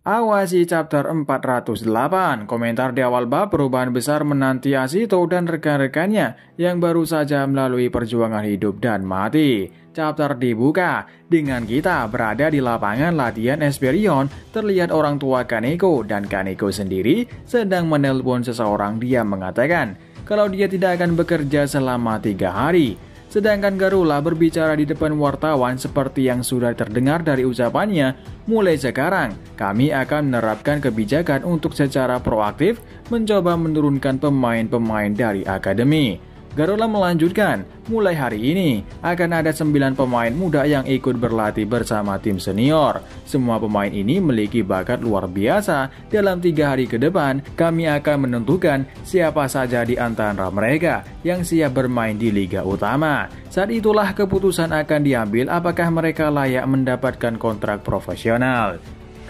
Awasi chapter 408. Komentar di awal bab perubahan besar menanti Asito dan rekan-rekannya yang baru saja melalui perjuangan hidup dan mati. Chapter dibuka dengan kita berada di lapangan latihan Esperion. Terlihat orang tua Kaneko dan Kaneko sendiri sedang menelpon seseorang. Dia mengatakan kalau dia tidak akan bekerja selama 3 hari. Sedangkan Garula berbicara di depan wartawan seperti yang sudah terdengar dari ucapannya, mulai sekarang kami akan menerapkan kebijakan untuk secara proaktif mencoba menurunkan pemain-pemain dari akademi. Garula melanjutkan, mulai hari ini akan ada 9 pemain muda yang ikut berlatih bersama tim senior. Semua pemain ini memiliki bakat luar biasa. Dalam 3 hari ke depan, kami akan menentukan siapa saja di antara mereka yang siap bermain di Liga Utama. Saat itulah keputusan akan diambil apakah mereka layak mendapatkan kontrak profesional.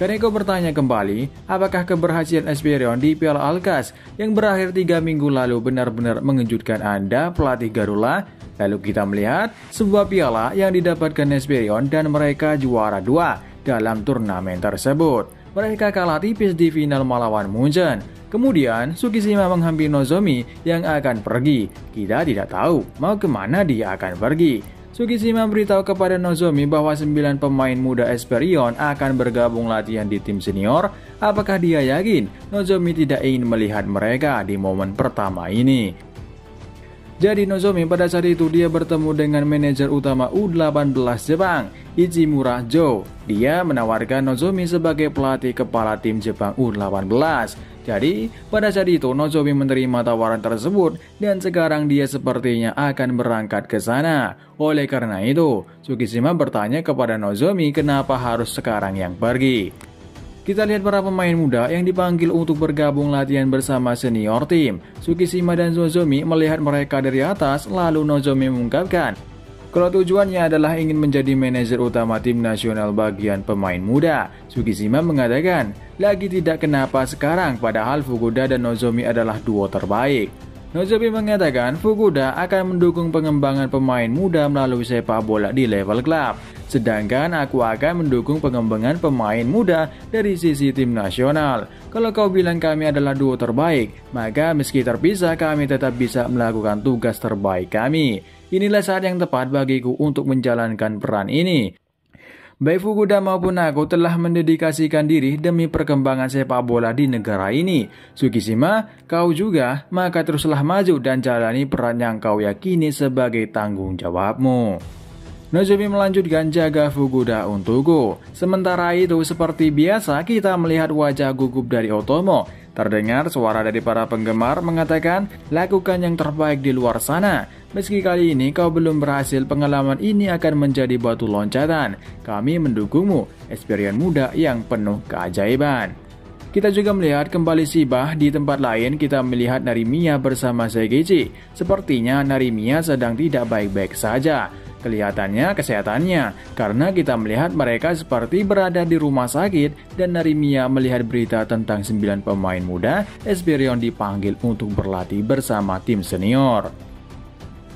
Kaneko bertanya kembali, apakah keberhasilan Esperion di Piala Alkas yang berakhir 3 minggu lalu benar-benar mengejutkan Anda, pelatih Garula? Lalu kita melihat sebuah piala yang didapatkan Esperion dan mereka juara 2 dalam turnamen tersebut. Mereka kalah tipis di final melawan Munchen. Kemudian Tsukishima menghampiri Nozomi yang akan pergi. Kita tidak tahu mau kemana dia akan pergi. Tsukishima memberitahu kepada Nozomi bahwa 9 pemain muda Esperion akan bergabung latihan di tim senior. Apakah dia yakin Nozomi tidak ingin melihat mereka di momen pertama ini? Jadi Nozomi pada saat itu dia bertemu dengan manajer utama U18 Jepang, Ichimura Joe. Dia menawarkan Nozomi sebagai pelatih kepala tim Jepang U18. Jadi, pada saat itu Nozomi menerima tawaran tersebut dan sekarang dia sepertinya akan berangkat ke sana. Oleh karena itu, Tsukishima bertanya kepada Nozomi kenapa harus sekarang yang pergi. Kita lihat para pemain muda yang dipanggil untuk bergabung latihan bersama senior tim. Tsukishima dan Nozomi melihat mereka dari atas, lalu Nozomi mengungkapkan kalau tujuannya adalah ingin menjadi manajer utama tim nasional bagian pemain muda. Tsukishima mengatakan, lagi tidak kenapa sekarang padahal Fukuda dan Nozomi adalah duo terbaik. Nozomi mengatakan Fukuda akan mendukung pengembangan pemain muda melalui sepak bola di level klub. Sedangkan aku akan mendukung pengembangan pemain muda dari sisi tim nasional. Kalau kau bilang kami adalah duo terbaik, maka meski terpisah kami tetap bisa melakukan tugas terbaik kami. Inilah saat yang tepat bagiku untuk menjalankan peran ini. Baik Fukuda maupun aku telah mendedikasikan diri demi perkembangan sepak bola di negara ini. Tsukishima, kau juga, maka teruslah maju dan jalani peran yang kau yakini sebagai tanggung jawabmu. Nozomi melanjutkan jaga Fukuda untukku. Sementara itu seperti biasa kita melihat wajah gugup dari Otomo. Terdengar suara dari para penggemar mengatakan, lakukan yang terbaik di luar sana. Meski kali ini kau belum berhasil, pengalaman ini akan menjadi batu loncatan. Kami mendukungmu, Esperion muda yang penuh keajaiban. Kita juga melihat kembali Shiba di tempat lain. Kita melihat Narimiya bersama Seikichi. Sepertinya Narimiya sedang tidak baik-baik saja. Kelihatannya kesehatannya, karena kita melihat mereka seperti berada di rumah sakit dan Narimiya melihat berita tentang 9 pemain muda Esperion dipanggil untuk berlatih bersama tim senior.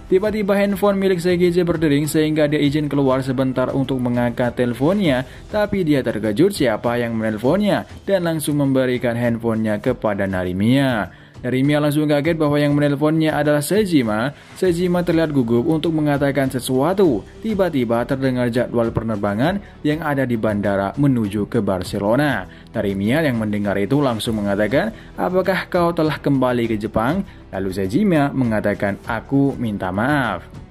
Tiba-tiba handphone milik Seikichi berdering sehingga dia izin keluar sebentar untuk mengangkat teleponnya, tapi dia terkejut siapa yang menelponnya dan langsung memberikan handphonenya kepada Narimiya. Narimiya langsung kaget bahwa yang menelponnya adalah Sejima. Sejima terlihat gugup untuk mengatakan sesuatu. Tiba-tiba terdengar jadwal penerbangan yang ada di bandara menuju ke Barcelona. Narimiya yang mendengar itu langsung mengatakan, apakah kau telah kembali ke Jepang? Lalu Sejima mengatakan, aku minta maaf.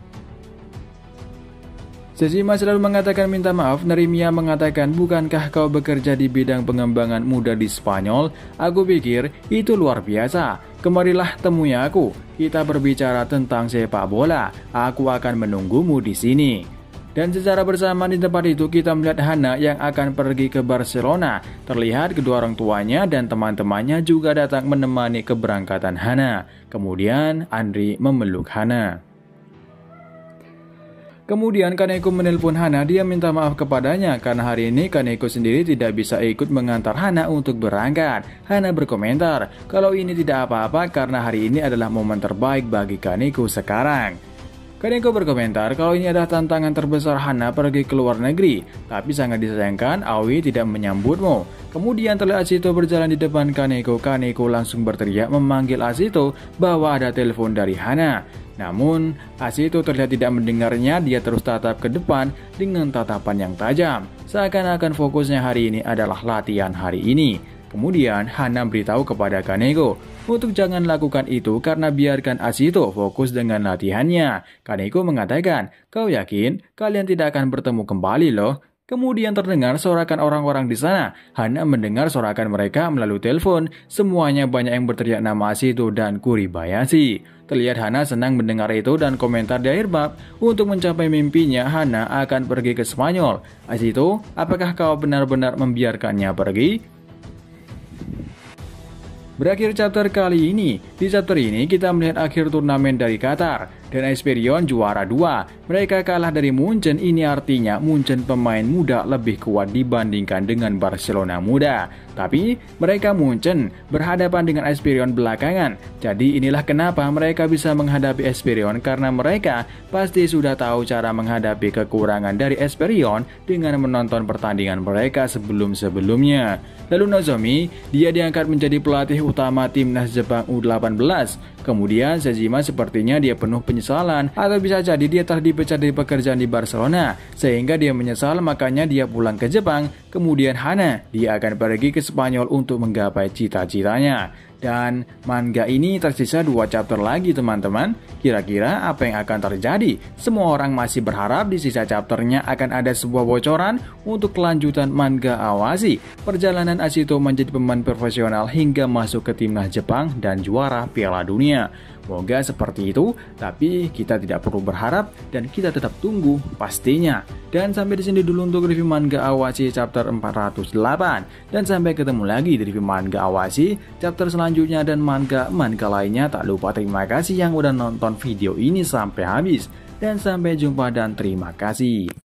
Sejima selalu mengatakan minta maaf. Narimiya mengatakan, bukankah kau bekerja di bidang pengembangan muda di Spanyol? Aku pikir itu luar biasa. Kemarilah temui aku. Kita berbicara tentang sepak bola. Aku akan menunggumu di sini. Dan secara bersamaan di tempat itu kita melihat Hana yang akan pergi ke Barcelona. Terlihat kedua orang tuanya dan teman-temannya juga datang menemani keberangkatan Hana. Kemudian Andri memeluk Hana. Kemudian Kaneko menelpon Hana, dia minta maaf kepadanya karena hari ini Kaneko sendiri tidak bisa ikut mengantar Hana untuk berangkat. Hana berkomentar kalau ini tidak apa-apa karena hari ini adalah momen terbaik bagi Kaneko sekarang. Kaneko berkomentar kalau ini adalah tantangan terbesar Hana pergi ke luar negeri, tapi sangat disayangkan Aoi tidak menyambutmu. Kemudian terlihat Asito berjalan di depan Kaneko. Kaneko langsung berteriak memanggil Asito bahwa ada telepon dari Hana. Namun, Asito terlihat tidak mendengarnya, dia terus tatap ke depan dengan tatapan yang tajam. Seakan-akan fokusnya hari ini adalah latihan hari ini. Kemudian, Hana beritahu kepada Kaneko untuk jangan lakukan itu karena biarkan Asito fokus dengan latihannya. Kaneko mengatakan, kau yakin kalian tidak akan bertemu kembali loh? Kemudian terdengar sorakan orang-orang di sana. Hana mendengar sorakan mereka melalui telepon. Semuanya banyak yang berteriak nama Asito dan Kuribayashi. Terlihat Hana senang mendengar itu dan komentar di akhir bab, untuk mencapai mimpinya Hana akan pergi ke Spanyol. Asito, apakah kau benar-benar membiarkannya pergi? Berakhir chapter kali ini. Di chapter ini kita melihat akhir turnamen dari Qatar dan Esperion juara 2. Mereka kalah dari Munchen. Ini artinya Munchen pemain muda lebih kuat dibandingkan dengan Barcelona muda. Tapi mereka Munchen berhadapan dengan Esperion belakangan. Jadi inilah kenapa mereka bisa menghadapi Esperion, karena mereka pasti sudah tahu cara menghadapi kekurangan dari Esperion dengan menonton pertandingan mereka sebelum-sebelumnya. Lalu Nozomi, dia diangkat menjadi pelatih utama timnas Jepang U18. Kemudian Sejima sepertinya dia penuh penyesalan, atau bisa jadi dia telah dipecat dari pekerjaan di Barcelona sehingga dia menyesal, makanya dia pulang ke Jepang. Kemudian Hana, dia akan pergi ke Spanyol untuk menggapai cita-citanya. Dan manga ini tersisa 2 chapter lagi teman-teman. Kira-kira apa yang akan terjadi? Semua orang masih berharap di sisa chapternya akan ada sebuah bocoran untuk kelanjutan manga Awashi. Perjalanan Asito menjadi pemain profesional hingga masuk ke timnas Jepang dan juara Piala Dunia. Semoga seperti itu, tapi kita tidak perlu berharap dan kita tetap tunggu pastinya. Dan sampai di sini dulu untuk review manga Awashi chapter 408. Dan sampai ketemu lagi di review manga Awashi chapter selanjutnya dan manga lainnya. Tak lupa terima kasih yang udah nonton video ini sampai habis. Dan sampai jumpa dan terima kasih.